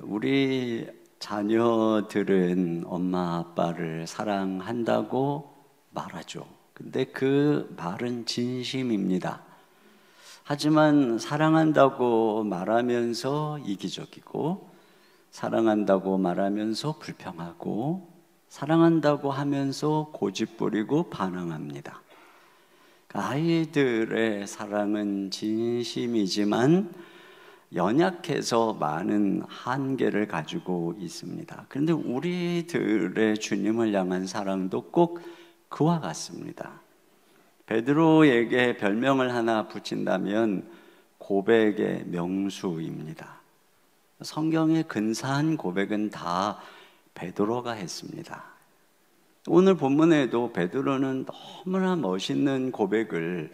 우리 자녀들은 엄마 아빠를 사랑한다고 말하죠. 근데 그 말은 진심입니다. 하지만 사랑한다고 말하면서 이기적이고, 사랑한다고 말하면서 불평하고, 사랑한다고 하면서 고집부리고 반항합니다. 아이들의 사랑은 진심이지만 연약해서 많은 한계를 가지고 있습니다. 그런데 우리들의 주님을 향한 사랑도 꼭 그와 같습니다. 베드로에게 별명을 하나 붙인다면 고백의 명수입니다. 성경의 근사한 고백은 다 베드로가 했습니다. 오늘 본문에도 베드로는 너무나 멋있는 고백을,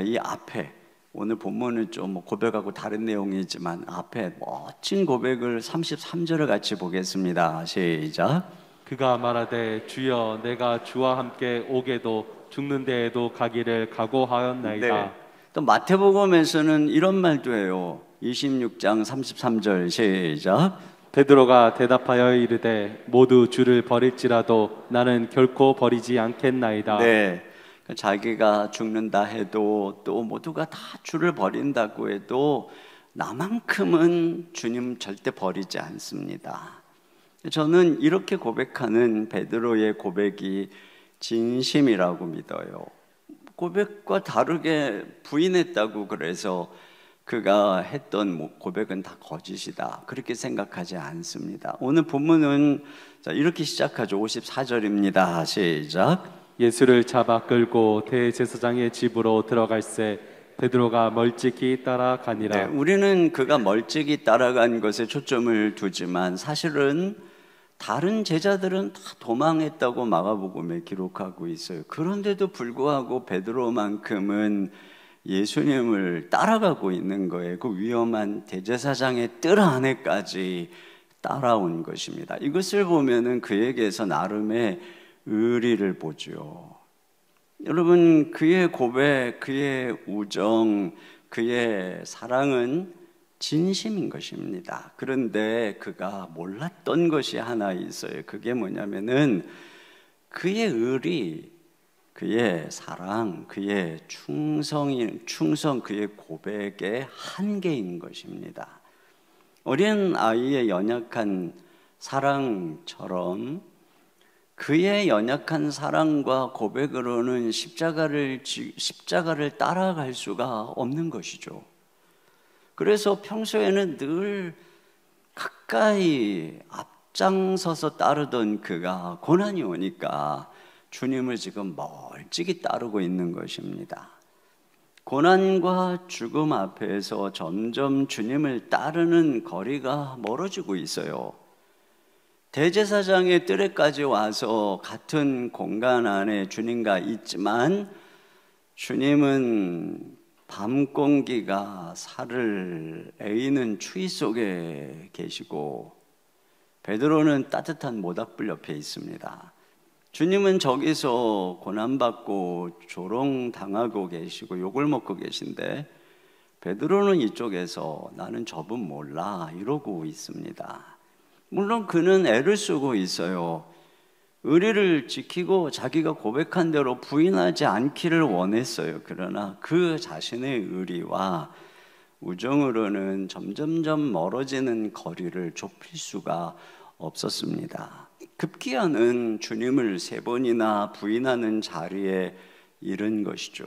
이 앞에, 오늘 본문은 좀 고백하고 다른 내용이지만 앞에 멋진 고백을 33절을 같이 보겠습니다. 시작. 그가 말하되 주여 내가 주와 함께 오게도 죽는 데에도 가기를 각오하였나이다. 네. 또 마태복음에서는 이런 말도 해요. 26장 33절 시작. 베드로가 대답하여 이르되 모두 주를 버릴지라도 나는 결코 버리지 않겠나이다. 네. 자기가 죽는다 해도 또 모두가 다 주를 버린다고 해도 나만큼은 주님 절대 버리지 않습니다. 저는 이렇게 고백하는 베드로의 고백이 진심이라고 믿어요. 고백과 다르게 부인했다고 그래서 그가 했던 고백은 다 거짓이다, 그렇게 생각하지 않습니다. 오늘 본문은 이렇게 시작하죠. 54절입니다. 시작. 예수를 잡아 끌고 대제사장의 집으로 들어갈새 베드로가 멀찍이 따라가니라. 네, 우리는 그가 멀찍이 따라간 것에 초점을 두지만 사실은 다른 제자들은 다 도망했다고 마가복음에 기록하고 있어요. 그런데도 불구하고 베드로만큼은 예수님을 따라가고 있는 거예요. 그 위험한 대제사장의 뜰 안에까지 따라온 것입니다. 이것을 보면은 그에게서 나름의 의리를 보죠. 여러분, 그의 고백, 그의 우정, 그의 사랑은 진심인 것입니다. 그런데 그가 몰랐던 것이 하나 있어요. 그게 뭐냐면은 그의 의리, 그의 사랑, 그의 충성, 그의 고백의 한계인 것입니다. 어린 아이의 연약한 사랑처럼 그의 연약한 사랑과 고백으로는 십자가를 따라갈 수가 없는 것이죠. 그래서 평소에는 늘 가까이 앞장서서 따르던 그가 고난이 오니까 주님을 지금 멀찍이 따르고 있는 것입니다. 고난과 죽음 앞에서 점점 주님을 따르는 거리가 멀어지고 있어요. 대제사장의 뜰에까지 와서 같은 공간 안에 주님과 있지만 주님은 밤 공기가 살을 에이는 추위 속에 계시고 베드로는 따뜻한 모닥불 옆에 있습니다. 주님은 저기서 고난받고 조롱당하고 계시고 욕을 먹고 계신데 베드로는 이쪽에서 나는 저분 몰라 이러고 있습니다. 물론 그는 애를 쓰고 있어요. 의리를 지키고 자기가 고백한 대로 부인하지 않기를 원했어요. 그러나 그 자신의 의리와 우정으로는 점점점 멀어지는 거리를 좁힐 수가 없었습니다. 급기야는 주님을 3번이나 부인하는 자리에 이른 것이죠.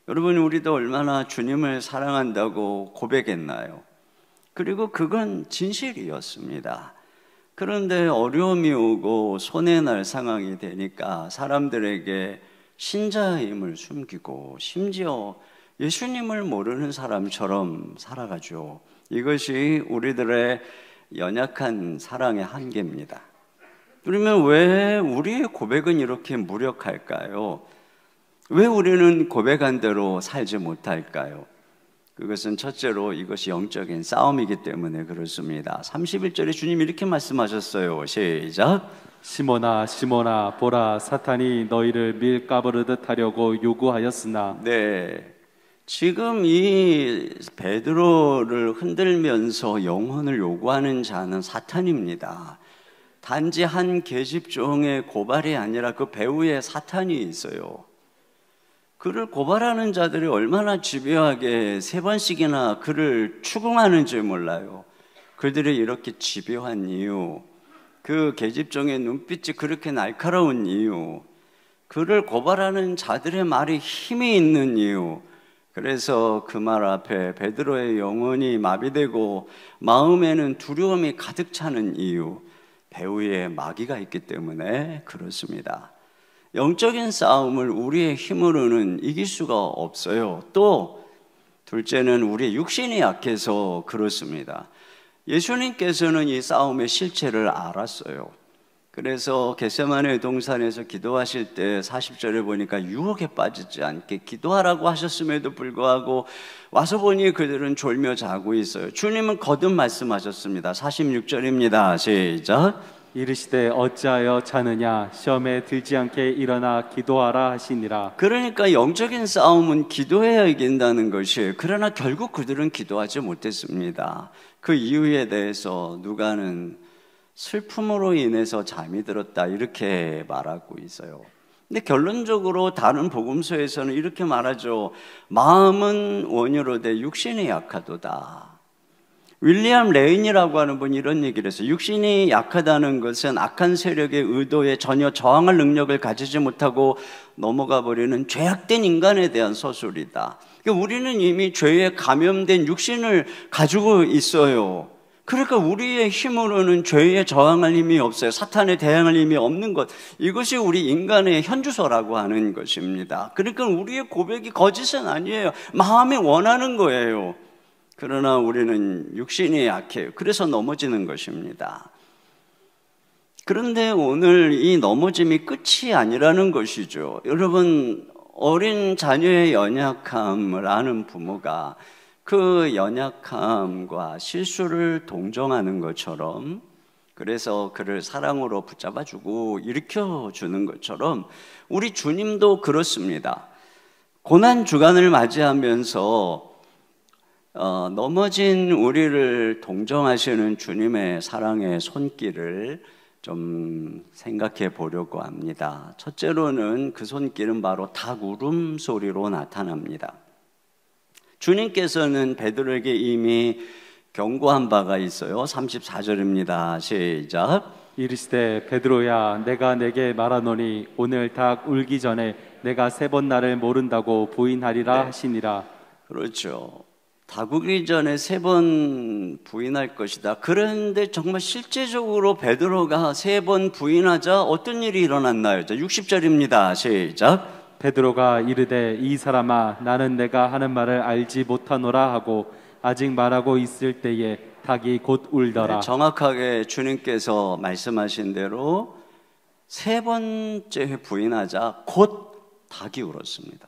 여러분, 우리도 얼마나 주님을 사랑한다고 고백했나요? 그리고 그건 진실이었습니다. 그런데 어려움이 오고 손해날 상황이 되니까 사람들에게 신자임을 숨기고 심지어 예수님을 모르는 사람처럼 살아가죠. 이것이 우리들의 연약한 사랑의 한계입니다. 그러면 왜 우리의 고백은 이렇게 무력할까요? 왜 우리는 고백한 대로 살지 못할까요? 그것은 첫째로 이것이 영적인 싸움이기 때문에 그렇습니다. 31절에 주님이 이렇게 말씀하셨어요. 시작. 시몬아 시몬아 보라 사탄이 너희를 밀가부르듯 하려고 요구하였으나 네, 지금 이 베드로를 흔들면서 영혼을 요구하는 자는 사탄입니다. 단지 한 계집종의 고발이 아니라 그 배후에 사탄이 있어요. 그를 고발하는 자들이 얼마나 집요하게 3번씩이나 그를 추궁하는지 몰라요. 그들이 이렇게 집요한 이유, 그 계집종의 눈빛이 그렇게 날카로운 이유, 그를 고발하는 자들의 말이 힘이 있는 이유, 그래서 그 말 앞에 베드로의 영혼이 마비되고 마음에는 두려움이 가득 차는 이유, 배후에 마귀가 있기 때문에 그렇습니다. 영적인 싸움을 우리의 힘으로는 이길 수가 없어요. 또 둘째는 우리의 육신이 약해서 그렇습니다. 예수님께서는 이 싸움의 실체를 알았어요. 그래서 겟세마네 동산에서 기도하실 때 40절에 보니까 유혹에 빠지지 않게 기도하라고 하셨음에도 불구하고 와서 보니 그들은 졸며 자고 있어요. 주님은 거듭 말씀하셨습니다. 46절입니다. 시작. 이르시되 어찌하여 자느냐 시험에 들지 않게 일어나 기도하라 하시니라. 그러니까 영적인 싸움은 기도해야 이긴다는 것이에요. 그러나 결국 그들은 기도하지 못했습니다. 그 이유에 대해서 누가는 슬픔으로 인해서 잠이 들었다 이렇게 말하고 있어요. 근데 결론적으로 다른 복음서에서는 이렇게 말하죠. 마음은 원유로되 육신이 약하도다. 윌리엄 레인이라고 하는 분이 이런 얘기를 했어요. 육신이 약하다는 것은 악한 세력의 의도에 전혀 저항할 능력을 가지지 못하고 넘어가 버리는 죄악된 인간에 대한 서술이다. 그러니까 우리는 이미 죄에 감염된 육신을 가지고 있어요. 그러니까 우리의 힘으로는 죄에 저항할 힘이 없어요. 사탄에 대항할 힘이 없는 것. 이것이 우리 인간의 현주소라고 하는 것입니다. 그러니까 우리의 고백이 거짓은 아니에요. 마음에 원하는 거예요. 그러나 우리는 육신이 약해요. 그래서 넘어지는 것입니다. 그런데 오늘 이 넘어짐이 끝이 아니라는 것이죠. 여러분, 어린 자녀의 연약함을 아는 부모가 그 연약함과 실수를 동정하는 것처럼, 그래서 그를 사랑으로 붙잡아주고 일으켜주는 것처럼 우리 주님도 그렇습니다. 고난 주간을 맞이하면서 넘어진 우리를 동정하시는 주님의 사랑의 손길을 좀 생각해 보려고 합니다. 첫째로는 그 손길은 바로 닭 울음소리로 나타납니다. 주님께서는 베드로에게 이미 경고한 바가 있어요. 34절입니다. 시작. 이르시되 베드로야 내가 내게 말하노니 오늘 닭 울기 전에 내가 3번 나를 모른다고 부인하리라 하시니라. 그렇죠. 닭 울기 전에 3번 부인할 것이다. 그런데 정말 실제적으로 베드로가 3번 부인하자 어떤 일이 일어났나요? 60절입니다. 시작. 베드로가 이르되 이 사람아 나는 내가 하는 말을 알지 못하노라 하고 아직 말하고 있을 때에 닭이 곧 울더라. 네, 정확하게 주님께서 말씀하신 대로 3번째 부인하자 곧 닭이 울었습니다.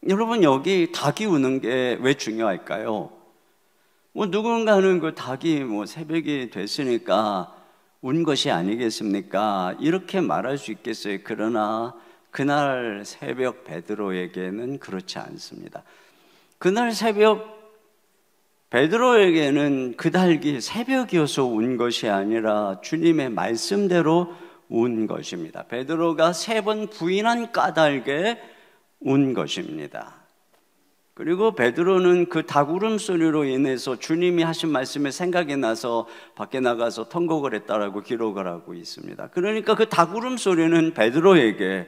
여러분, 여기 닭이 우는 게 왜 중요할까요? 누군가는 그 닭이 새벽이 됐으니까 운 것이 아니겠습니까? 이렇게 말할 수 있겠어요. 그러나 그날 새벽 베드로에게는 그렇지 않습니다. 그날 새벽 베드로에게는 그 닭이 새벽이어서 운 것이 아니라 주님의 말씀대로 운 것입니다. 베드로가 3번 부인한 까닭에 운 것입니다. 그리고 베드로는 그 닭 울음소리로 인해서 주님이 하신 말씀에 생각이 나서 밖에 나가서 통곡을 했다라고 기록을 하고 있습니다. 그러니까 그 닭 울음소리는 베드로에게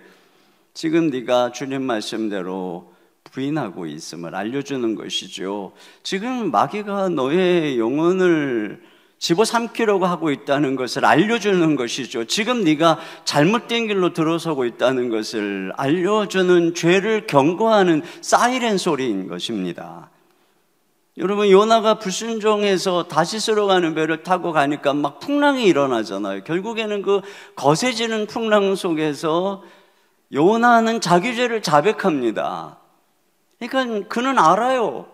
지금 네가 주님 말씀대로 부인하고 있음을 알려주는 것이죠. 지금 마귀가 너의 영혼을 집어삼키려고 하고 있다는 것을 알려주는 것이죠. 지금 네가 잘못된 길로 들어서고 있다는 것을 알려주는, 죄를 경고하는 사이렌 소리인 것입니다. 여러분, 요나가 불순종해서 다시스로 가는 배를 타고 가니까 막 풍랑이 일어나잖아요. 결국에는 그 거세지는 풍랑 속에서 요나는 자기 죄를 자백합니다. 그러니까 그는 알아요.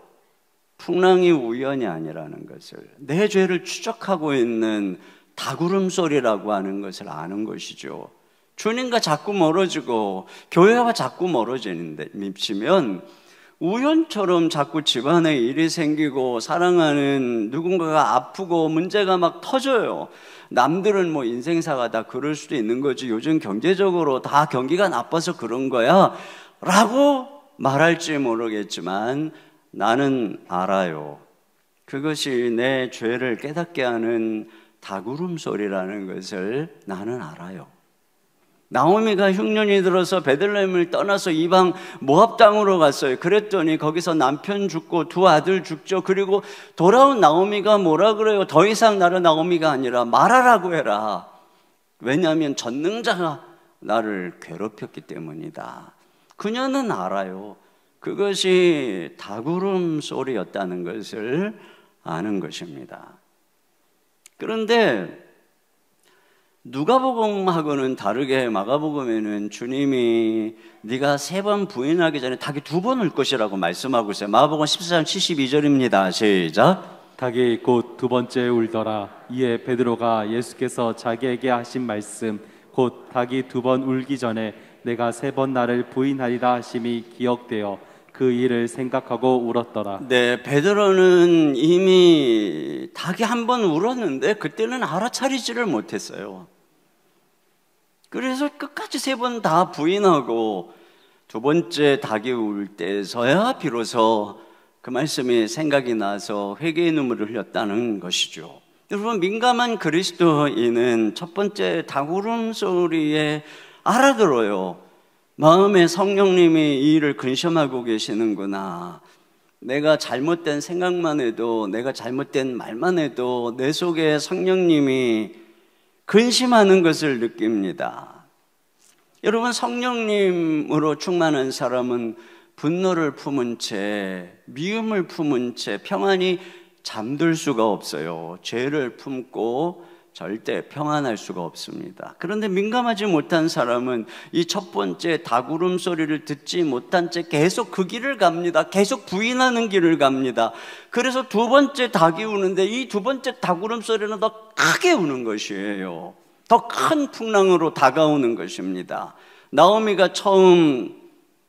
풍랑이 우연이 아니라는 것을, 내 죄를 추적하고 있는 닭 울음소리라고 하는 것을 아는 것이죠. 주님과 자꾸 멀어지고 교회와 자꾸 멀어지는데 미치면 우연처럼 자꾸 집안에 일이 생기고 사랑하는 누군가가 아프고 문제가 막 터져요. 남들은 뭐 인생사가 다 그럴 수도 있는 거지, 요즘 경제적으로 다 경기가 나빠서 그런 거야 라고 말할지 모르겠지만 나는 알아요. 그것이 내 죄를 깨닫게 하는 닭울음소리라는 것을 나는 알아요. 나오미가 흉년이 들어서 베들레헴을 떠나서 이방 모압 땅으로 갔어요. 그랬더니 거기서 남편 죽고 두 아들 죽죠. 그리고 돌아온 나오미가 뭐라 그래요? 더 이상 나를 나오미가 아니라 마라라고 해라. 왜냐하면 전능자가 나를 괴롭혔기 때문이다. 그녀는 알아요. 그것이 닭울음 소리였다는 것을 아는 것입니다. 그런데 누가복음하고는 다르게 마가복음에는 주님이 네가 3번 부인하기 전에 닭이 2번 울 것이라고 말씀하고 있어요. 마가복음 14장 72절입니다. 시작. 닭이 곧 2번째 울더라. 이에 베드로가 예수께서 자기에게 하신 말씀 곧 닭이 2번 울기 전에 내가 3번 나를 부인하리라 하심이 기억되어 그 일을 생각하고 울었더라. 네, 베드로는 이미 닭이 1번 울었는데 그때는 알아차리지를 못했어요. 그래서 끝까지 3번 다 부인하고 2번째 닭이 울 때서야 비로소 그 말씀이 생각이 나서 회개의 눈물을 흘렸다는 것이죠. 여러분, 민감한 그리스도인은 첫 번째 닭 울음소리에 알아들어요. 마음에 성령님이 이 일을 근심하고 계시는구나. 내가 잘못된 생각만 해도, 내가 잘못된 말만 해도 내 속에 성령님이 근심하는 것을 느낍니다. 여러분, 성령님으로 충만한 사람은 분노를 품은 채, 미움을 품은 채 평안히 잠들 수가 없어요. 죄를 품고 절대 평안할 수가 없습니다. 그런데 민감하지 못한 사람은 이 첫 번째 닭 울음소리를 듣지 못한 채 계속 그 길을 갑니다. 계속 부인하는 길을 갑니다. 그래서 2번째 닭이 우는데 이 2번째 닭 울음소리는 더 크게 우는 것이에요. 더 큰 풍랑으로 다가오는 것입니다. 나오미가 처음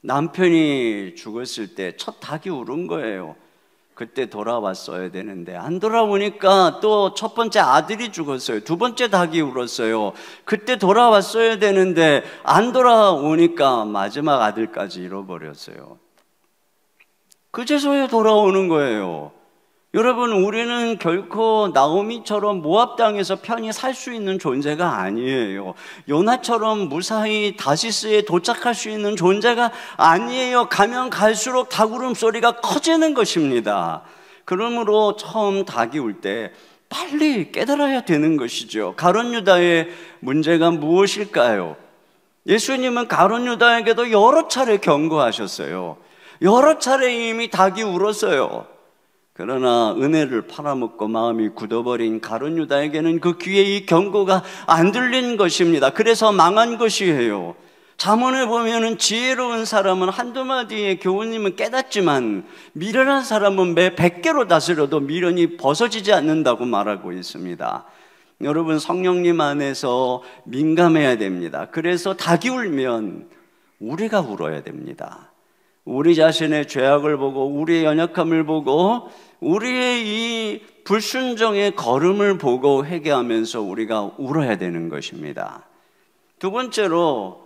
남편이 죽었을 때 첫 닭이 울은 거예요. 그때 돌아왔어야 되는데 안 돌아오니까 또 첫 번째 아들이 죽었어요. 2번째 닭이 울었어요. 그때 돌아왔어야 되는데 안 돌아오니까 마지막 아들까지 잃어버렸어요. 그제서야 돌아오는 거예요. 여러분, 우리는 결코 나오미처럼 모압 땅에서 편히 살 수 있는 존재가 아니에요. 요나처럼 무사히 다시스에 도착할 수 있는 존재가 아니에요. 가면 갈수록 닭 울음소리가 커지는 것입니다. 그러므로 처음 닭이 울 때 빨리 깨달아야 되는 것이죠. 가룟 유다의 문제가 무엇일까요? 예수님은 가룟 유다에게도 여러 차례 경고하셨어요. 여러 차례 이미 닭이 울었어요. 그러나 은혜를 팔아먹고 마음이 굳어버린 가룟 유다에게는 그 귀에 이 경고가 안 들린 것입니다. 그래서 망한 것이에요. 잠언에 보면은 지혜로운 사람은 한두 마디의 교훈님은 깨닫지만 미련한 사람은 매 100개로 다스려도 미련이 벗어지지 않는다고 말하고 있습니다. 여러분, 성령님 안에서 민감해야 됩니다. 그래서 닭이 울면 우리가 울어야 됩니다. 우리 자신의 죄악을 보고 우리의 연약함을 보고 우리의 이 불순종의 걸음을 보고 회개하면서 우리가 울어야 되는 것입니다. 2번째로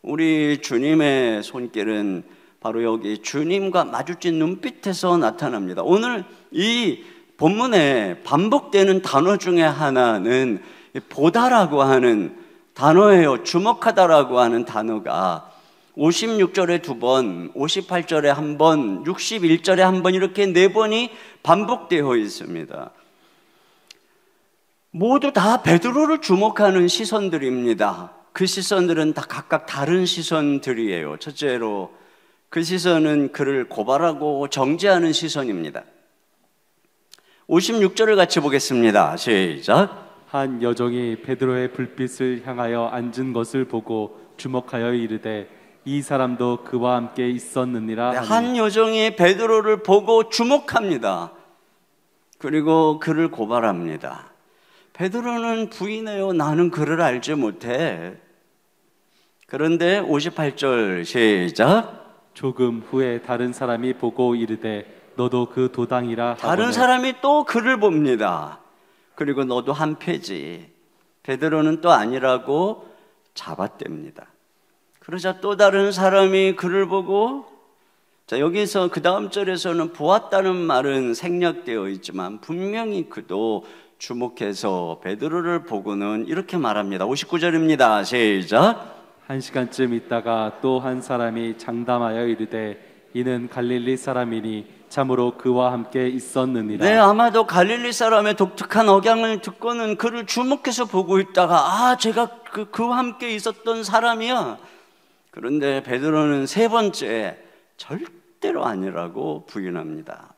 우리 주님의 손길은 바로 여기 주님과 마주친 눈빛에서 나타납니다. 오늘 이 본문에 반복되는 단어 중에 하나는 보다라고 하는 단어예요. 주목하다라고 하는 단어가 56절에 2번, 58절에 1번, 61절에 1번 이렇게 4번이 반복되어 있습니다. 모두 다 베드로를 주목하는 시선들입니다. 그 시선들은 다 각각 다른 시선들이에요. 첫째로 그 시선은 그를 고발하고 정죄하는 시선입니다. 56절을 같이 보겠습니다. 시작. 한 여종이 베드로의 불빛을 향하여 앉은 것을 보고 주목하여 이르되 이 사람도 그와 함께 있었느니라 하니. 한 여종이 베드로를 보고 주목합니다. 그리고 그를 고발합니다. 베드로는 부인해요. 나는 그를 알지 못해. 그런데 58절 시작. 조금 후에 다른 사람이 보고 이르되 너도 그 도당이라 하거늘 다른 사람이 또 그를 봅니다. 그리고 너도 한패지. 베드로는 또 아니라고 잡아댑니다. 그러자 또 다른 사람이 그를 보고, 자, 여기서 그 다음 절에서는 보았다는 말은 생략되어 있지만 분명히 그도 주목해서 베드로를 보고는 이렇게 말합니다. 59절입니다. 시작. 1시간쯤 있다가 또 한 사람이 장담하여 이르되 이는 갈릴리 사람이니 참으로 그와 함께 있었느니라. 네, 아마도 갈릴리 사람의 독특한 억양을 듣고는 그를 주목해서 보고 있다가 제가 그와 함께 있었던 사람이야. 그런데 베드로는 세 번째 절대로 아니라고 부인합니다.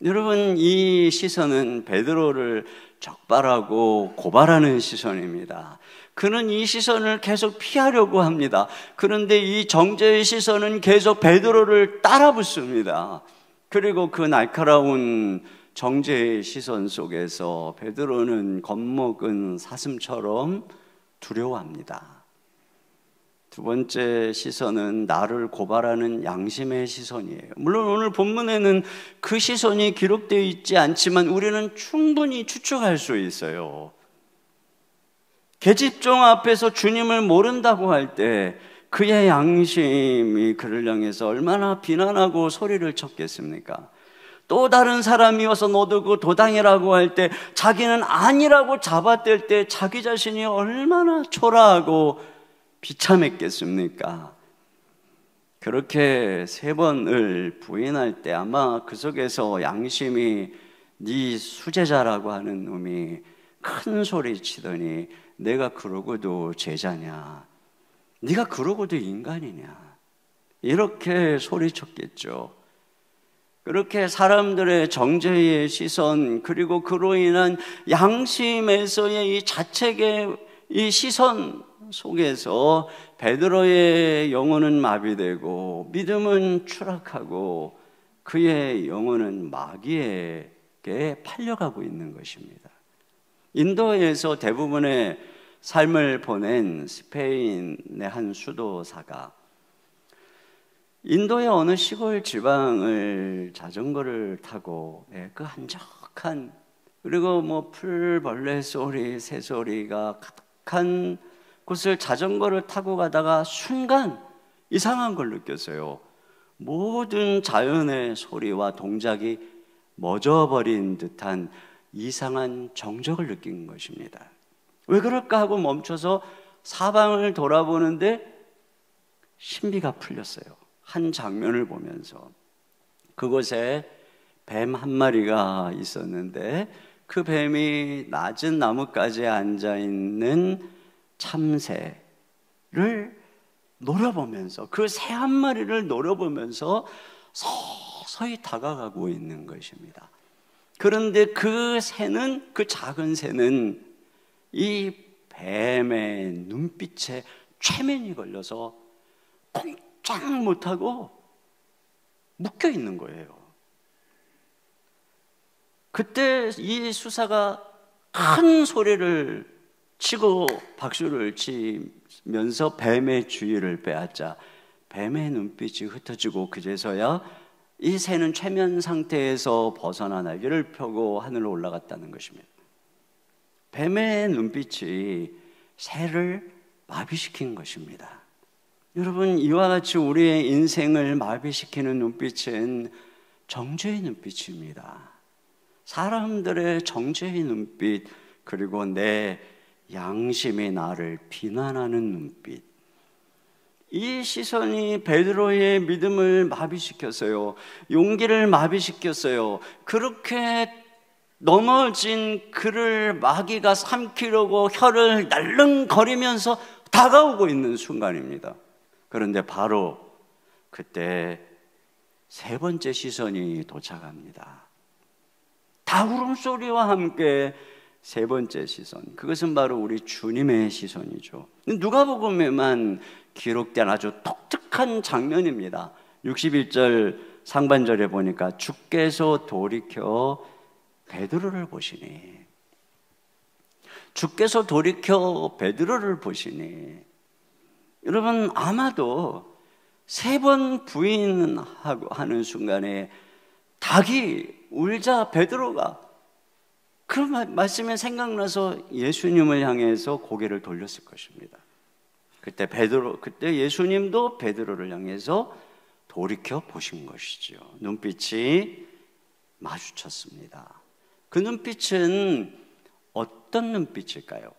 여러분, 이 시선은 베드로를 적발하고 고발하는 시선입니다. 그는 이 시선을 계속 피하려고 합니다. 그런데 이 정죄의 시선은 계속 베드로를 따라붙습니다. 그리고 그 날카로운 정죄의 시선 속에서 베드로는 겁먹은 사슴처럼 두려워합니다. 두 번째 시선은 나를 고발하는 양심의 시선이에요. 물론 오늘 본문에는 그 시선이 기록되어 있지 않지만 우리는 충분히 추측할 수 있어요. 계집종 앞에서 주님을 모른다고 할 때 그의 양심이 그를 향해서 얼마나 비난하고 소리를 쳤겠습니까? 또 다른 사람이 와서 너도 그 도당이라고 할 때 자기는 아니라고 잡아댈 때 자기 자신이 얼마나 초라하고 비참했겠습니까? 그렇게 세 번을 부인할 때 아마 그 속에서 양심이 네 수제자라고 하는 놈이 큰 소리 치더니 내가 그러고도 제자냐? 네가 그러고도 인간이냐? 이렇게 소리쳤겠죠. 그렇게 사람들의 정죄의 시선, 그리고 그로 인한 양심에서의 이 자책의 이 시선 속에서 베드로의 영혼은 마비되고 믿음은 추락하고 그의 영혼은 마귀에게 팔려가고 있는 것입니다. 인도에서 대부분의 삶을 보낸 스페인의 한 수도사가 인도의 어느 시골 지방을 자전거를 타고 그 한적한, 그리고 뭐 풀벌레 소리, 새소리가 가득한 곳을 자전거를 타고 가다가 순간 이상한 걸 느꼈어요. 모든 자연의 소리와 동작이 멎어버린 듯한 이상한 정적을 느낀 것입니다. 왜 그럴까 하고 멈춰서 사방을 돌아보는데 신비가 풀렸어요. 한 장면을 보면서 그곳에 뱀 한 마리가 있었는데 그 뱀이 낮은 나뭇가지에 앉아있는 참새를 노려보면서, 그 새 한 마리를 노려보면서 서서히 다가가고 있는 것입니다. 그런데 그 새는, 그 작은 새는 이 뱀의 눈빛에 최면이 걸려서 꼼짝 못하고 묶여 있는 거예요. 그때 이 수사가 큰 소리를 치고 박수를 치면서 뱀의 주의를 빼앗자 뱀의 눈빛이 흩어지고 그제서야 이 새는 최면 상태에서 벗어나 날개를 펴고 하늘로 올라갔다는 것입니다. 뱀의 눈빛이 새를 마비시킨 것입니다. 여러분, 이와 같이 우리의 인생을 마비시키는 눈빛은 정죄의 눈빛입니다. 사람들의 정죄의 눈빛, 그리고 내 양심이 나를 비난하는 눈빛, 이 시선이 베드로의 믿음을 마비시켰어요. 용기를 마비시켰어요. 그렇게 넘어진 그를 마귀가 삼키려고 혀를 날름거리면서 다가오고 있는 순간입니다. 그런데 바로 그때 세 번째 시선이 도착합니다. 다구름소리와 함께 세 번째 시선, 그것은 바로 우리 주님의 시선이죠. 누가복음에만 기록된 아주 독특한 장면입니다. 61절 상반절에 보니까 주께서 돌이켜 베드로를 보시니, 주께서 돌이켜 베드로를 보시니, 여러분 아마도 3번 부인하고 하는 순간에 닭이 울자 베드로가 그 말씀이 생각나서 예수님을 향해서 고개를 돌렸을 것입니다. 그때 예수님도 베드로를 향해서 돌이켜 보신 것이죠. 눈빛이 마주쳤습니다. 그 눈빛은 어떤 눈빛일까요?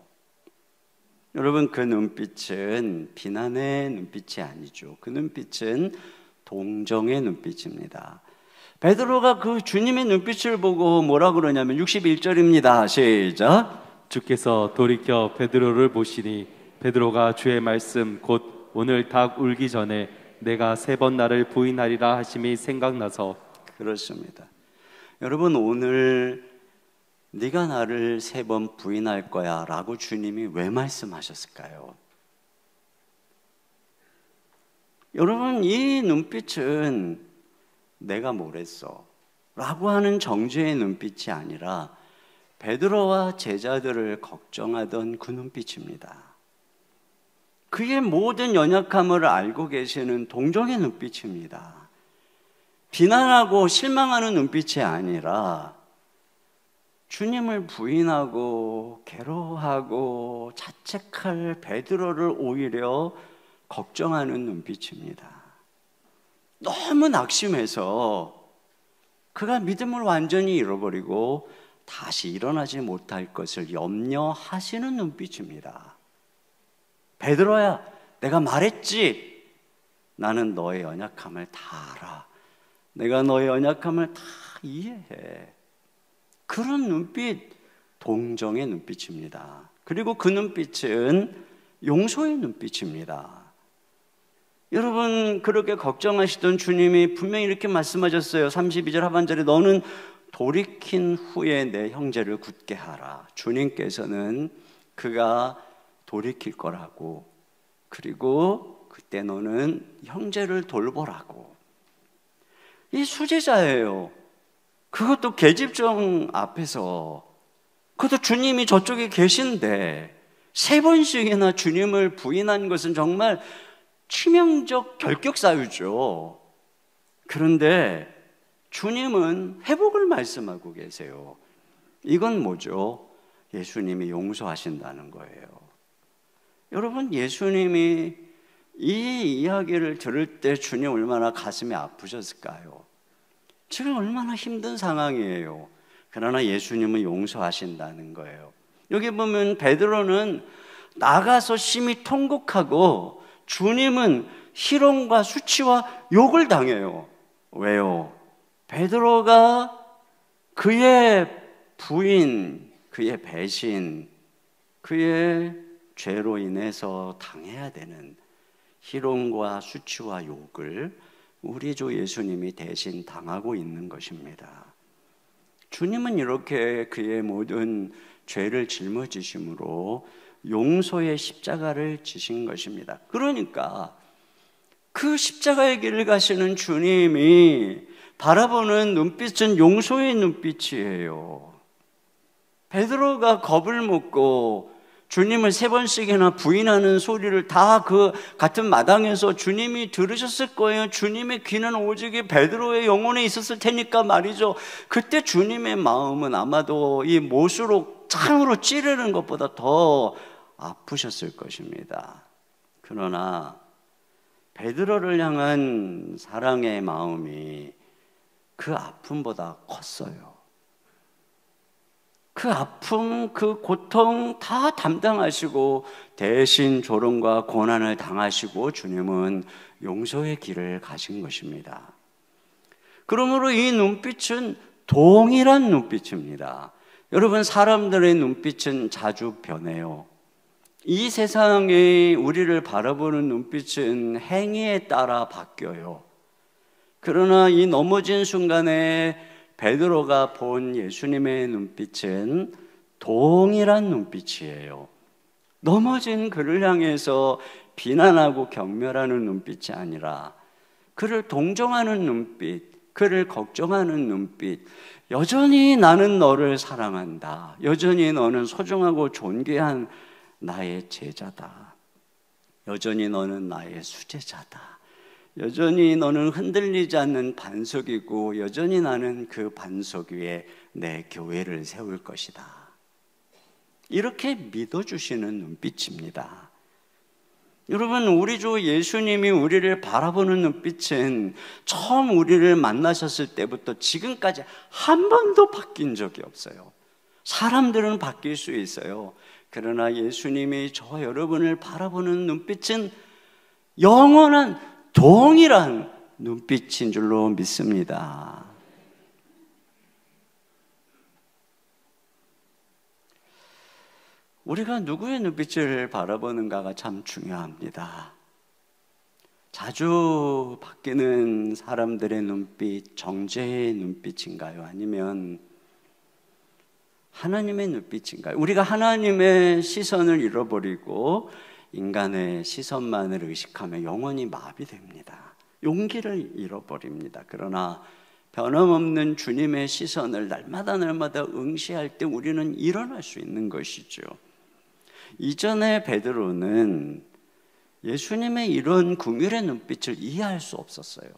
여러분, 그 눈빛은 비난의 눈빛이 아니죠. 그 눈빛은 동정의 눈빛입니다. 베드로가 그 주님의 눈빛을 보고 뭐라 그러냐면 61절입니다. 시작. 주께서 돌이켜 베드로를 보시니 베드로가 주의 말씀 곧 오늘 닭 울기 전에 내가 3번 나를 부인하리라 하심이 생각나서. 그렇습니다. 여러분, 오늘 네가 나를 3번 부인할 거야 라고 주님이 왜 말씀하셨을까요? 여러분, 이 눈빛은 내가 뭐랬어 라고 하는 정죄의 눈빛이 아니라 베드로와 제자들을 걱정하던 그 눈빛입니다. 그의 모든 연약함을 알고 계시는 동정의 눈빛입니다. 비난하고 실망하는 눈빛이 아니라 주님을 부인하고 괴로워하고 자책할 베드로를 오히려 걱정하는 눈빛입니다. 너무 낙심해서 그가 믿음을 완전히 잃어버리고 다시 일어나지 못할 것을 염려하시는 눈빛입니다. 베드로야, 내가 말했지. 나는 너의 연약함을 다 알아. 내가 너의 연약함을 다 이해해. 그런 눈빛, 동정의 눈빛입니다. 그리고 그 눈빛은 용서의 눈빛입니다. 여러분, 그렇게 걱정하시던 주님이 분명히 이렇게 말씀하셨어요. 32절 하반절에 너는 돌이킨 후에 내 형제를 굳게 하라. 주님께서는 그가 돌이킬 거라고, 그리고 그때 너는 형제를 돌보라고. 이 수제자예요. 그것도 계집종 앞에서, 그것도 주님이 저쪽에 계신데 3번씩이나 주님을 부인한 것은 정말 치명적 결격사유죠. 그런데 주님은 회복을 말씀하고 계세요. 이건 뭐죠? 예수님이 용서하신다는 거예요. 여러분, 예수님이 이 이야기를 들을 때 주님 얼마나 가슴이 아프셨을까요? 지금 얼마나 힘든 상황이에요. 그러나 예수님은 용서하신다는 거예요. 여기 보면 베드로는 나가서 심히 통곡하고 주님은 희롱과 수치와 욕을 당해요. 왜요? 베드로가 그의 부인, 그의 배신, 그의 죄로 인해서 당해야 되는 희롱과 수치와 욕을 우리 주 예수님이 대신 당하고 있는 것입니다. 주님은 이렇게 그의 모든 죄를 짊어지심으로 용서의 십자가를 지신 것입니다. 그러니까 그 십자가의 길을 가시는 주님이 바라보는 눈빛은 용서의 눈빛이에요. 베드로가 겁을 먹고 주님을 3번씩이나 부인하는 소리를 다 그 같은 마당에서 주님이 들으셨을 거예요. 주님의 귀는 오직 베드로의 영혼에 있었을 테니까 말이죠. 그때 주님의 마음은 아마도 이 못으로 창으로 찌르는 것보다 더 아프셨을 것입니다. 그러나 베드로를 향한 사랑의 마음이 그 아픔보다 컸어요. 그 아픔, 그 고통 다 담당하시고 대신 조롱과 고난을 당하시고 주님은 용서의 길을 가신 것입니다. 그러므로 이 눈빛은 동일한 눈빛입니다. 여러분, 사람들의 눈빛은 자주 변해요. 이 세상에 우리를 바라보는 눈빛은 행위에 따라 바뀌어요. 그러나 이 넘어진 순간에 베드로가 본 예수님의 눈빛은 동일한 눈빛이에요. 넘어진 그를 향해서 비난하고 경멸하는 눈빛이 아니라 그를 동정하는 눈빛, 그를 걱정하는 눈빛, 여전히 나는 너를 사랑한다. 여전히 너는 소중하고 존귀한 나의 제자다. 여전히 너는 나의 수제자다. 여전히 너는 흔들리지 않는 반석이고 여전히 나는 그 반석 위에 내 교회를 세울 것이다. 이렇게 믿어주시는 눈빛입니다. 여러분, 우리 주 예수님이 우리를 바라보는 눈빛은 처음 우리를 만나셨을 때부터 지금까지 한 번도 바뀐 적이 없어요. 사람들은 바뀔 수 있어요. 그러나 예수님이 저와 여러분을 바라보는 눈빛은 영원한 동일한 눈빛인 줄로 믿습니다. 우리가 누구의 눈빛을 바라보는가가 참 중요합니다. 자주 바뀌는 사람들의 눈빛, 정죄의 눈빛인가요? 아니면 하나님의 눈빛인가요? 우리가 하나님의 시선을 잃어버리고 인간의 시선만을 의식하며 영원히 마비됩니다. 용기를 잃어버립니다. 그러나 변함없는 주님의 시선을 날마다 응시할 때 우리는 일어날 수 있는 것이죠. 이전에 베드로는 예수님의 이런 긍휼의 눈빛을 이해할 수 없었어요.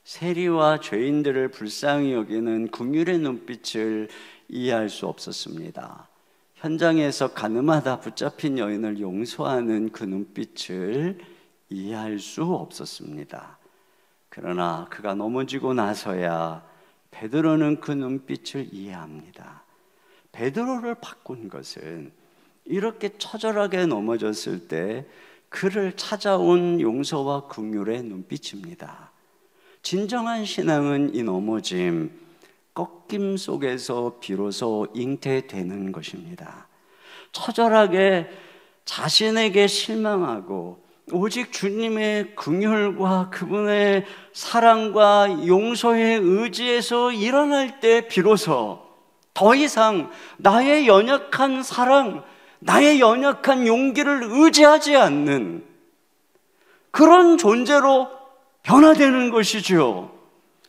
세리와 죄인들을 불쌍히 여기는 긍휼의 눈빛을 이해할 수 없었습니다. 현장에서 가늠하다 붙잡힌 여인을 용서하는 그 눈빛을 이해할 수 없었습니다. 그러나 그가 넘어지고 나서야 베드로는 그 눈빛을 이해합니다. 베드로를 바꾼 것은 이렇게 처절하게 넘어졌을 때 그를 찾아온 용서와 긍휼의 눈빛입니다. 진정한 신앙은 이 넘어짐, 꺾임 속에서 비로소 잉태되는 것입니다. 처절하게 자신에게 실망하고 오직 주님의 긍휼과 그분의 사랑과 용서의 의지에서 일어날 때 비로소 더 이상 나의 연약한 사랑, 나의 연약한 용기를 의지하지 않는 그런 존재로 변화되는 것이죠.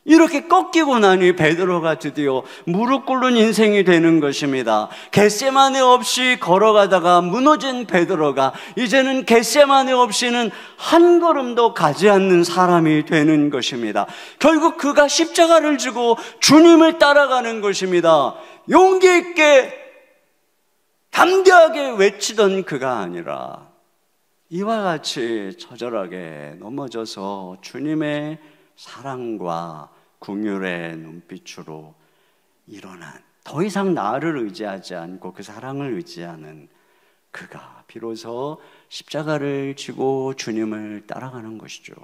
이렇게 꺾이고 나니 베드로가 드디어 무릎 꿇는 인생이 되는 것입니다. 겟세마네 없이 걸어가다가 무너진 베드로가 이제는 겟세마네 없이는 한 걸음도 가지 않는 사람이 되는 것입니다. 결국 그가 십자가를 지고 주님을 따라가는 것입니다. 용기 있게 담대하게 외치던 그가 아니라 이와 같이 처절하게 넘어져서 주님의 사랑과 긍휼의 눈빛으로 일어난, 더 이상 나를 의지하지 않고 그 사랑을 의지하는 그가 비로소 십자가를 지고 주님을 따라가는 것이죠.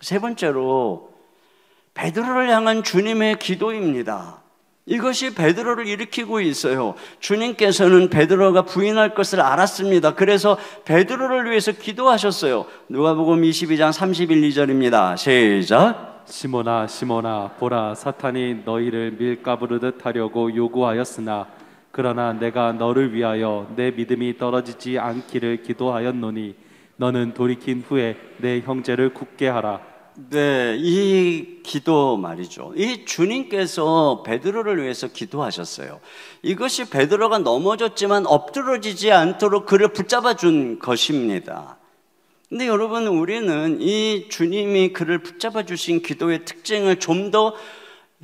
세 번째로 베드로를 향한 주님의 기도입니다. 이것이 베드로를 일으키고 있어요. 주님께서는 베드로가 부인할 것을 알았습니다. 그래서 베드로를 위해서 기도하셨어요. 누가복음 22장 31, 2절입니다. 시작. 시몬아 시몬아 보라 사탄이 너희를 밀가부르듯 하려고 요구하였으나 그러나 내가 너를 위하여 내 믿음이 떨어지지 않기를 기도하였노니 너는 돌이킨 후에 내 형제를 굳게 하라. 네, 이 기도 말이죠. 이 주님께서 베드로를 위해서 기도하셨어요. 이것이 베드로가 넘어졌지만 엎드러지지 않도록 그를 붙잡아 준 것입니다. 근데 여러분, 우리는 이 주님이 그를 붙잡아 주신 기도의 특징을 좀 더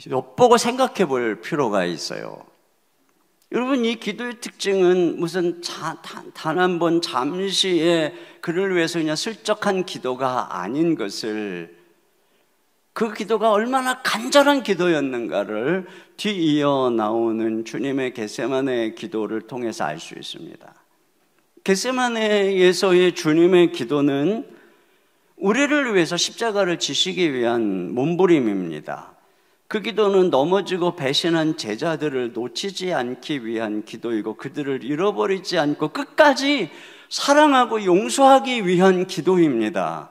엿보고 생각해 볼 필요가 있어요. 여러분, 이 기도의 특징은 무슨 단 한 번 잠시의 그를 위해서 그냥 슬쩍한 기도가 아닌 것을, 그 기도가 얼마나 간절한 기도였는가를 뒤이어 나오는 주님의 겟세마네 기도를 통해서 알 수 있습니다. 겟세마네에서의 주님의 기도는 우리를 위해서 십자가를 지시기 위한 몸부림입니다. 그 기도는 넘어지고 배신한 제자들을 놓치지 않기 위한 기도이고 그들을 잃어버리지 않고 끝까지 사랑하고 용서하기 위한 기도입니다.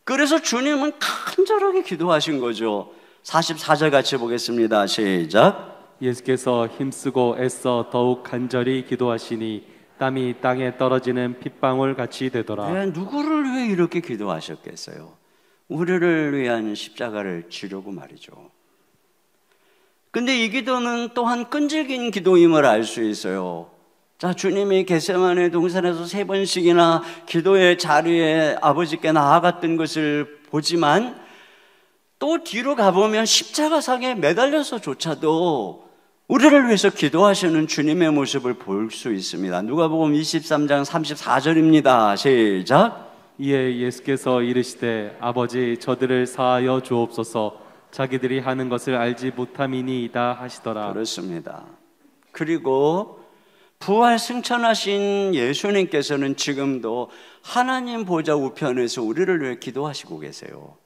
그래서 주님은 간절하게 기도하신 거죠. 44절 같이 보겠습니다. 시작. 예수께서 힘쓰고 애써 더욱 간절히 기도하시니 땀이 땅에 떨어지는 핏방울 같이 되더라. 네, 누구를 위해 이렇게 기도하셨겠어요? 우리를 위한 십자가를 지려고 말이죠. 근데 이 기도는 또한 끈질긴 기도임을 알 수 있어요. 자, 주님이 겟세마네 동산에서 3번씩이나 기도의 자리에 아버지께 나아갔던 것을 보지만 또 뒤로 가보면 십자가상에 매달려서조차도 우리를 위해서 기도하시는 주님의 모습을 볼 수 있습니다. 누가복음 23장 34절입니다. 시작. 이에 예수께서 이르시되 아버지 저들을 사하여 주옵소서 자기들이 하는 것을 알지 못함이니이다 하시더라. 그렇습니다. 그리고 부활 승천하신 예수님께서는 지금도 하나님 보좌 우편에서 우리를 위해 기도하시고 계세요.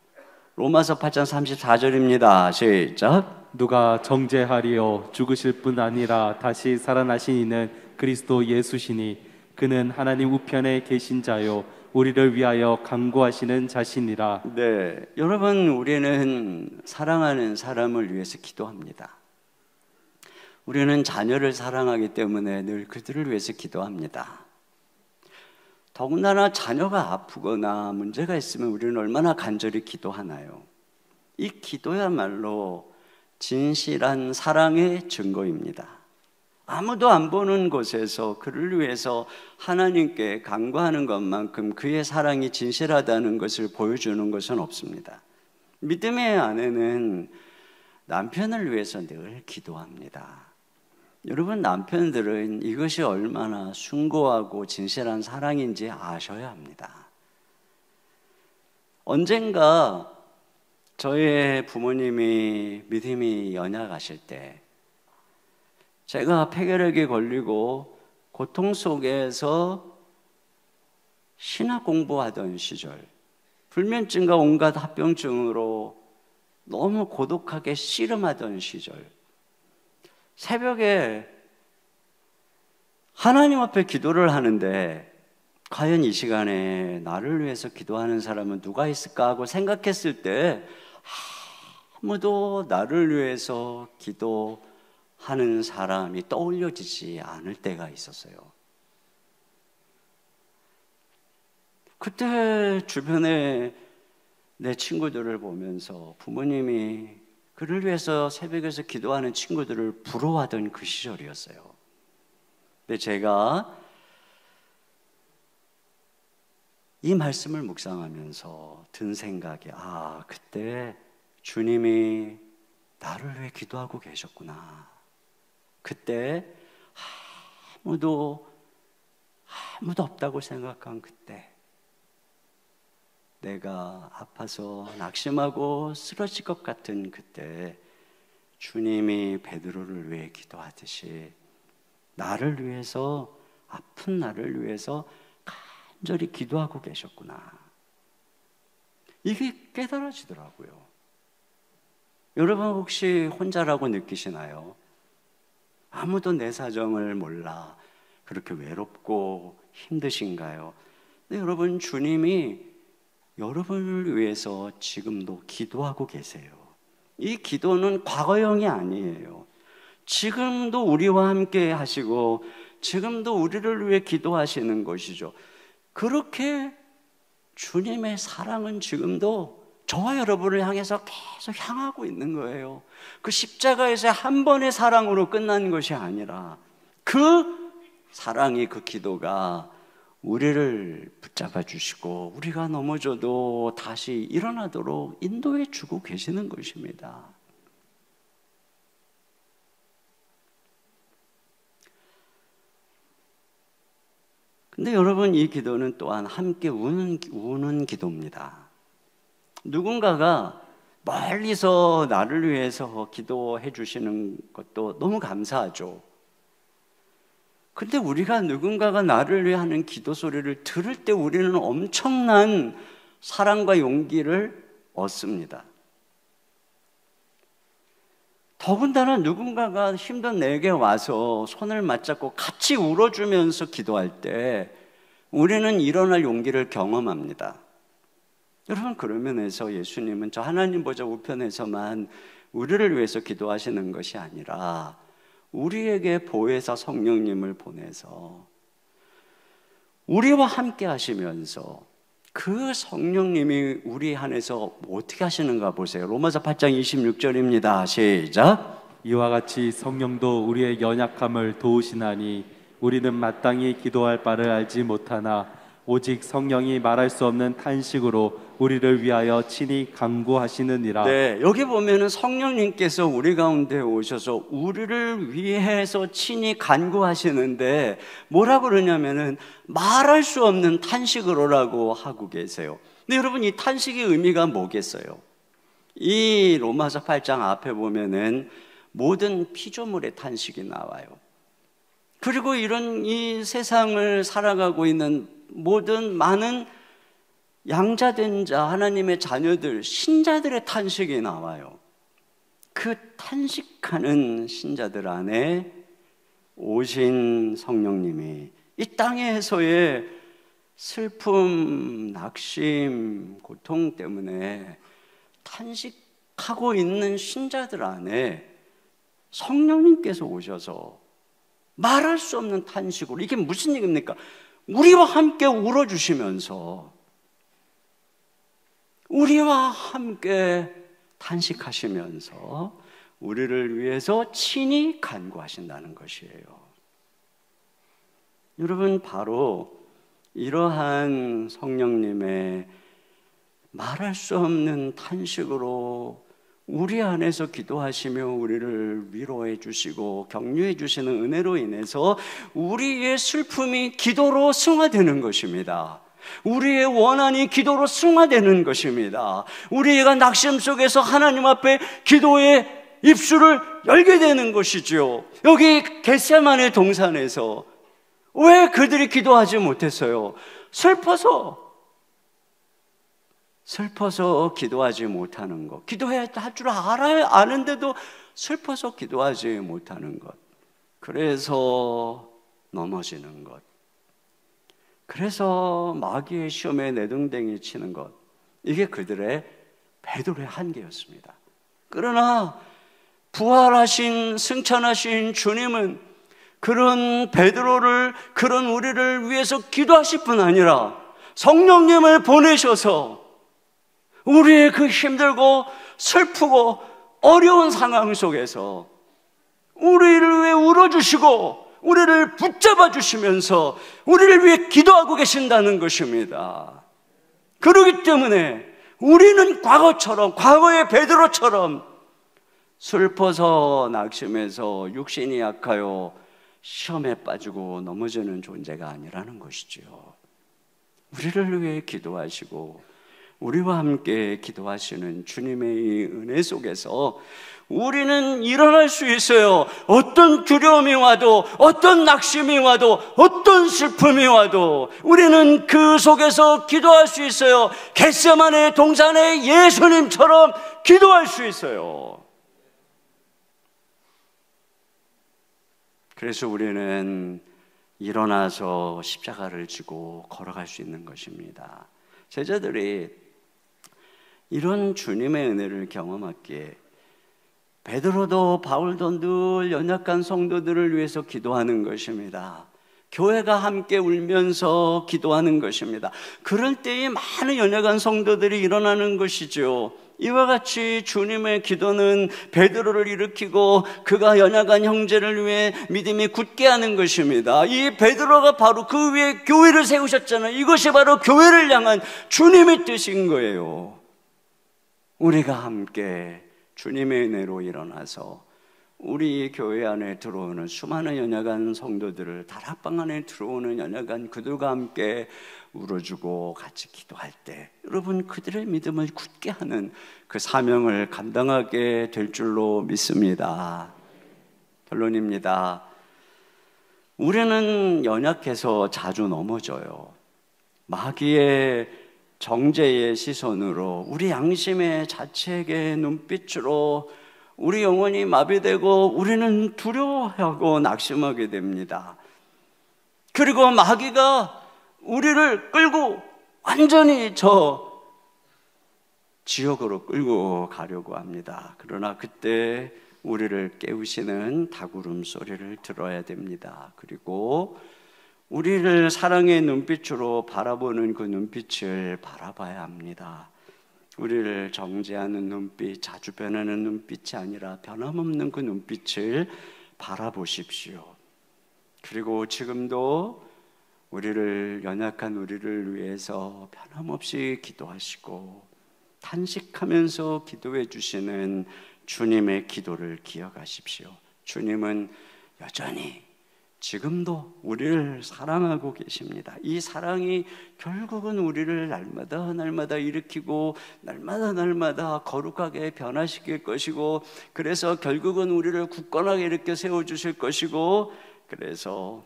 로마서 8장 34절입니다. 시작. 누가 정죄하리요 죽으실 뿐 아니라 다시 살아나신 이는 그리스도 예수시니 그는 하나님 우편에 계신 자요 우리를 위하여 간구하시는 자신이라. 네, 여러분, 우리는 사랑하는 사람을 위해서 기도합니다. 우리는 자녀를 사랑하기 때문에 늘 그들을 위해서 기도합니다. 더군다나 자녀가 아프거나 문제가 있으면 우리는 얼마나 간절히 기도하나요? 이 기도야말로 진실한 사랑의 증거입니다. 아무도 안 보는 곳에서 그를 위해서 하나님께 간구하는 것만큼 그의 사랑이 진실하다는 것을 보여주는 것은 없습니다. 믿음의 아내는 남편을 위해서 늘 기도합니다. 여러분, 남편들은 이것이 얼마나 숭고하고 진실한 사랑인지 아셔야 합니다. 언젠가 저의 부모님이 믿음이 연약하실 때 제가 폐결핵에 걸리고 고통 속에서 신학 공부하던 시절, 불면증과 온갖 합병증으로 너무 고독하게 씨름하던 시절, 새벽에 하나님 앞에 기도를 하는데 과연 이 시간에 나를 위해서 기도하는 사람은 누가 있을까 하고 생각했을 때 아무도 나를 위해서 기도하는 사람이 떠올려지지 않을 때가 있었어요. 그때 주변에 내 친구들을 보면서 부모님이 그를 위해서 새벽에서 기도하는 친구들을 부러워하던 그 시절이었어요. 근데 제가 이 말씀을 묵상하면서 든 생각이, 그때 주님이 나를 위해 기도하고 계셨구나. 그때 아무도 없다고 생각한 그때, 내가 아파서 낙심하고 쓰러질 것 같은 그때 주님이 베드로를 위해 기도하듯이 나를 위해서, 아픈 나를 위해서 간절히 기도하고 계셨구나. 이게 깨달아지더라고요. 여러분, 혹시 혼자라고 느끼시나요? 아무도 내 사정을 몰라 그렇게 외롭고 힘드신가요? 근데 여러분, 주님이 여러분을 위해서 지금도 기도하고 계세요. 이 기도는 과거형이 아니에요. 지금도 우리와 함께 하시고 지금도 우리를 위해 기도하시는 것이죠. 그렇게 주님의 사랑은 지금도 저와 여러분을 향해서 계속 향하고 있는 거예요. 그 십자가에서 한 번의 사랑으로 끝난 것이 아니라 그 사랑이, 그 기도가 우리를 붙잡아 주시고 우리가 넘어져도 다시 일어나도록 인도해 주고 계시는 것입니다. 근데 여러분, 이 기도는 또한 함께 우는 기도입니다. 누군가가 멀리서 나를 위해서 기도해 주시는 것도 너무 감사하죠. 근데 우리가 누군가가 나를 위해 하는 기도 소리를 들을 때 우리는 엄청난 사랑과 용기를 얻습니다. 더군다나 누군가가 힘든 내게 와서 손을 맞잡고 같이 울어주면서 기도할 때 우리는 일어날 용기를 경험합니다. 여러분, 그런 면에서 예수님은 저 하나님 보좌 우편에서만 우리를 위해서 기도하시는 것이 아니라 우리에게 보혜사 성령님을 보내서 우리와 함께 하시면서 그 성령님이 우리 안에서 어떻게 하시는가 보세요. 로마서 8장 26절입니다. 시작. 이와 같이 성령도 우리의 연약함을 도우시나니 우리는 마땅히 기도할 바를 알지 못하나 오직 성령이 말할 수 없는 탄식으로 우리를 위하여 친히 간구하시느니라. 네, 여기 보면은 성령님께서 우리 가운데 오셔서 우리를 위해서 친히 간구하시는데 뭐라고 그러냐면은 말할 수 없는 탄식으로라고 하고 계세요. 근데 여러분, 이 탄식의 의미가 뭐겠어요? 이 로마서 8장 앞에 보면은 모든 피조물의 탄식이 나와요. 그리고 이런 이 세상을 살아가고 있는 모든 많은 양자된 자, 하나님의 자녀들, 신자들의 탄식이 나와요. 그 탄식하는 신자들 안에 오신 성령님이 이 땅에서의 슬픔, 낙심, 고통 때문에 탄식하고 있는 신자들 안에 성령님께서 오셔서 말할 수 없는 탄식으로, 이게 무슨 얘기입니까? 우리와 함께 울어주시면서 우리와 함께 탄식하시면서 우리를 위해서 친히 간구하신다는 것이에요. 여러분, 바로 이러한 성령님의 말할 수 없는 탄식으로 우리 안에서 기도하시며 우리를 위로해 주시고 격려해 주시는 은혜로 인해서 우리의 슬픔이 기도로 승화되는 것입니다. 우리의 원한이 기도로 승화되는 것입니다. 우리가 낙심 속에서 하나님 앞에 기도의 입술을 열게 되는 것이죠. 여기 겟세마네 동산에서 왜 그들이 기도하지 못했어요? 슬퍼서 기도하지 못하는 것. 기도해야 할 줄 아는데도 슬퍼서 기도하지 못하는 것. 그래서 넘어지는 것. 그래서 마귀의 시험에 내등댕이 치는 것. 이게 그들의 베드로의 한계였습니다. 그러나 부활하신, 승천하신 주님은 그런 베드로를, 그런 우리를 위해서 기도하실 뿐 아니라 성령님을 보내셔서 우리의 그 힘들고 슬프고 어려운 상황 속에서 우리를 위해 울어주시고 우리를 붙잡아 주시면서 우리를 위해 기도하고 계신다는 것입니다. 그렇기 때문에 우리는 과거의 베드로처럼 슬퍼서 낙심해서 육신이 약하여 시험에 빠지고 넘어지는 존재가 아니라는 것이죠. 우리를 위해 기도하시고 우리와 함께 기도하시는 주님의 이 은혜 속에서 우리는 일어날 수 있어요. 어떤 두려움이 와도, 어떤 낙심이 와도, 어떤 슬픔이 와도 우리는 그 속에서 기도할 수 있어요. 겟세마네 동산의 예수님처럼 기도할 수 있어요. 그래서 우리는 일어나서 십자가를 지고 걸어갈 수 있는 것입니다. 제자들이 이런 주님의 은혜를 경험하기에 베드로도 바울도 늘 연약한 성도들을 위해서 기도하는 것입니다. 교회가 함께 울면서 기도하는 것입니다. 그럴 때에 많은 연약한 성도들이 일어나는 것이죠. 이와 같이 주님의 기도는 베드로를 일으키고 그가 연약한 형제를 위해 믿음이 굳게 하는 것입니다. 이 베드로가 바로 그 위에 교회를 세우셨잖아요. 이것이 바로 교회를 향한 주님의 뜻인 거예요. 우리가 함께 주님의 은혜로 일어나서 우리 교회 안에 들어오는 수많은 연약한 성도들을, 다락방 안에 들어오는 연약한 그들과 함께 울어주고 같이 기도할 때 여러분, 그들의 믿음을 굳게 하는 그 사명을 감당하게 될 줄로 믿습니다. 결론입니다. 우리는 연약해서 자주 넘어져요. 마귀의 정죄의 시선으로, 우리 양심의 자책의 눈빛으로 우리 영혼이 마비되고 우리는 두려워하고 낙심하게 됩니다. 그리고 마귀가 우리를 끌고 완전히 저 지옥으로 끌고 가려고 합니다. 그러나 그때 우리를 깨우시는 닭울음 소리를 들어야 됩니다. 그리고 우리를 사랑의 눈빛으로 바라보는 그 눈빛을 바라봐야 합니다. 우리를 정죄하는 눈빛, 자주 변하는 눈빛이 아니라 변함없는 그 눈빛을 바라보십시오. 그리고 지금도 우리를, 연약한 우리를 위해서 변함없이 기도하시고 탄식하면서 기도해 주시는 주님의 기도를 기억하십시오. 주님은 여전히 지금도 우리를 사랑하고 계십니다. 이 사랑이 결국은 우리를 날마다 일으키고 날마다 거룩하게 변화시킬 것이고, 그래서 결국은 우리를 굳건하게 일으켜 세워주실 것이고, 그래서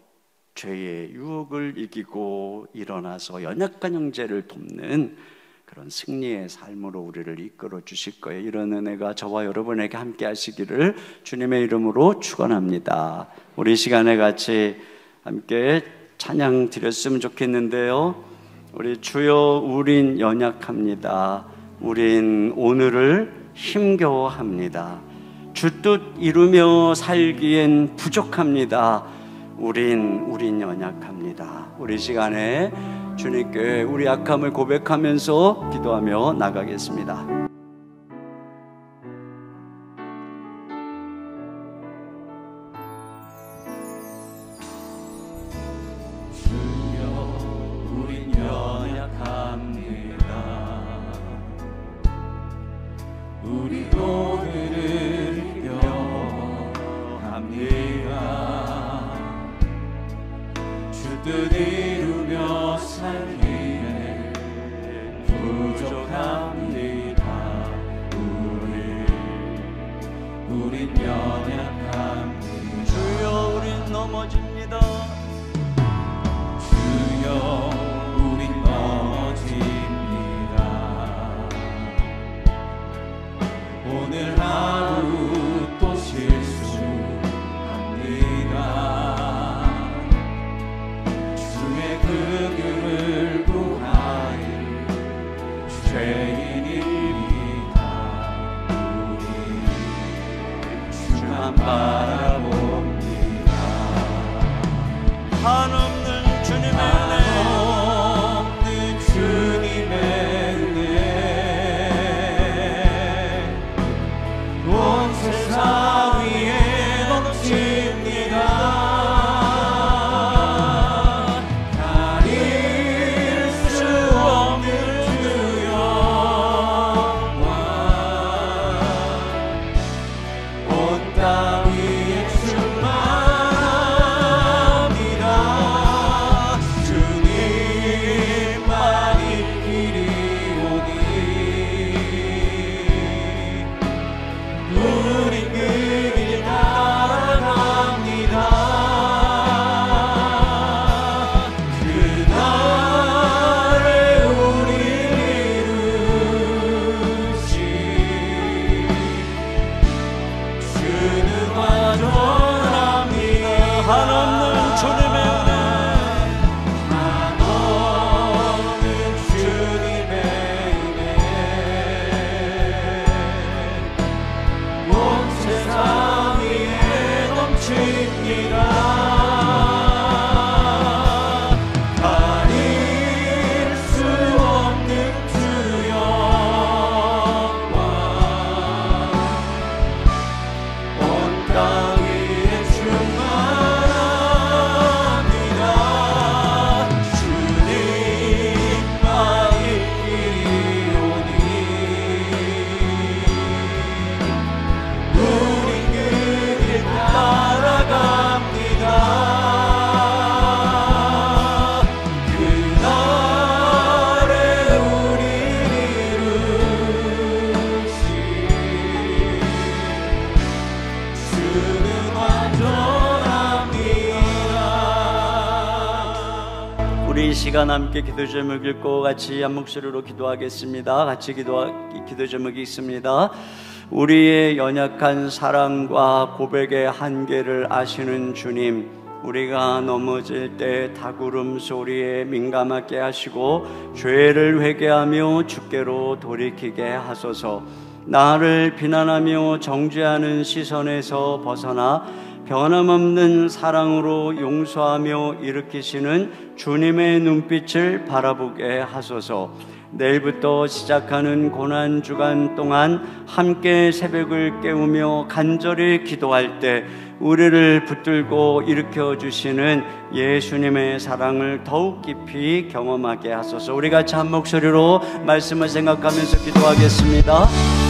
죄의 유혹을 이기고 일어나서 연약한 형제를 돕는 그런 승리의 삶으로 우리를 이끌어 주실 거예요. 이런 은혜가 저와 여러분에게 함께 하시기를 주님의 이름으로 축원합니다. 우리 시간에 같이 함께 찬양 드렸으면 좋겠는데요. 우리 주여 우린 연약합니다. 우린 오늘을 힘겨워합니다. 주 뜻 이루며 살기엔 부족합니다. 우린 연약합니다. 우리 시간에 주님께 우리 약함을 고백하면서 기도하며 나가겠습니다. 주여 우린 연약합니다. 우리 오늘을 힘겨워합니다. 주 뜻 이루며 살기에 부족합니다. 우린 연약합니다. 주여 우린 넘어집니다. 주여 우린 넘어집니다. 오늘 하루 또 실수합니다. 주의 그 길을 구하리 죄인입니다. 우리 주만 바라봅니다. 한없는 주님의 은혜, 온 세상 위에 넘칩니다. 가릴 수 없는 주 영광, 온 땅 위에 충만합니다. 주님만이 길이 오니 우린 그 길 따라갑니다. 그날에 우리를 이루시 주는 완전합니다. 한없는 주님의 은혜, 한없는 주님의 은혜, 온 세상 위에 넘칩니다. 가릴 수 없는 주 영광, 온 땅 위에 충만합니다. 주님만이 길이 오니 우린 그 길 따라갑니다. 그날에 우리를 이루시 주는 완전합니다. 우리 이 시간 함께 기도 제목 읽고 같이 한 목소리로 기도하겠습니다. 같이 기도 제목이 있습니다. 우리의 연약한 사랑과 고백의 한계를 아시는 주님, 우리가 넘어질 때 닭울음 소리에 민감하게 하시고 죄를 회개하며 주께로 돌이키게 하소서. 나를 비난하며 정죄하는 시선에서 벗어나 변함없는 사랑으로 용서하며 일으키시는 주님의 눈빛을 바라보게 하소서. 내일부터 시작하는 고난주간 동안 함께 새벽을 깨우며 간절히 기도할 때 우리를 붙들고 일으켜 주시는 예수님의 사랑을 더욱 깊이 경험하게 하소서. 우리 같이 한 목소리로 말씀을 생각하면서 기도하겠습니다.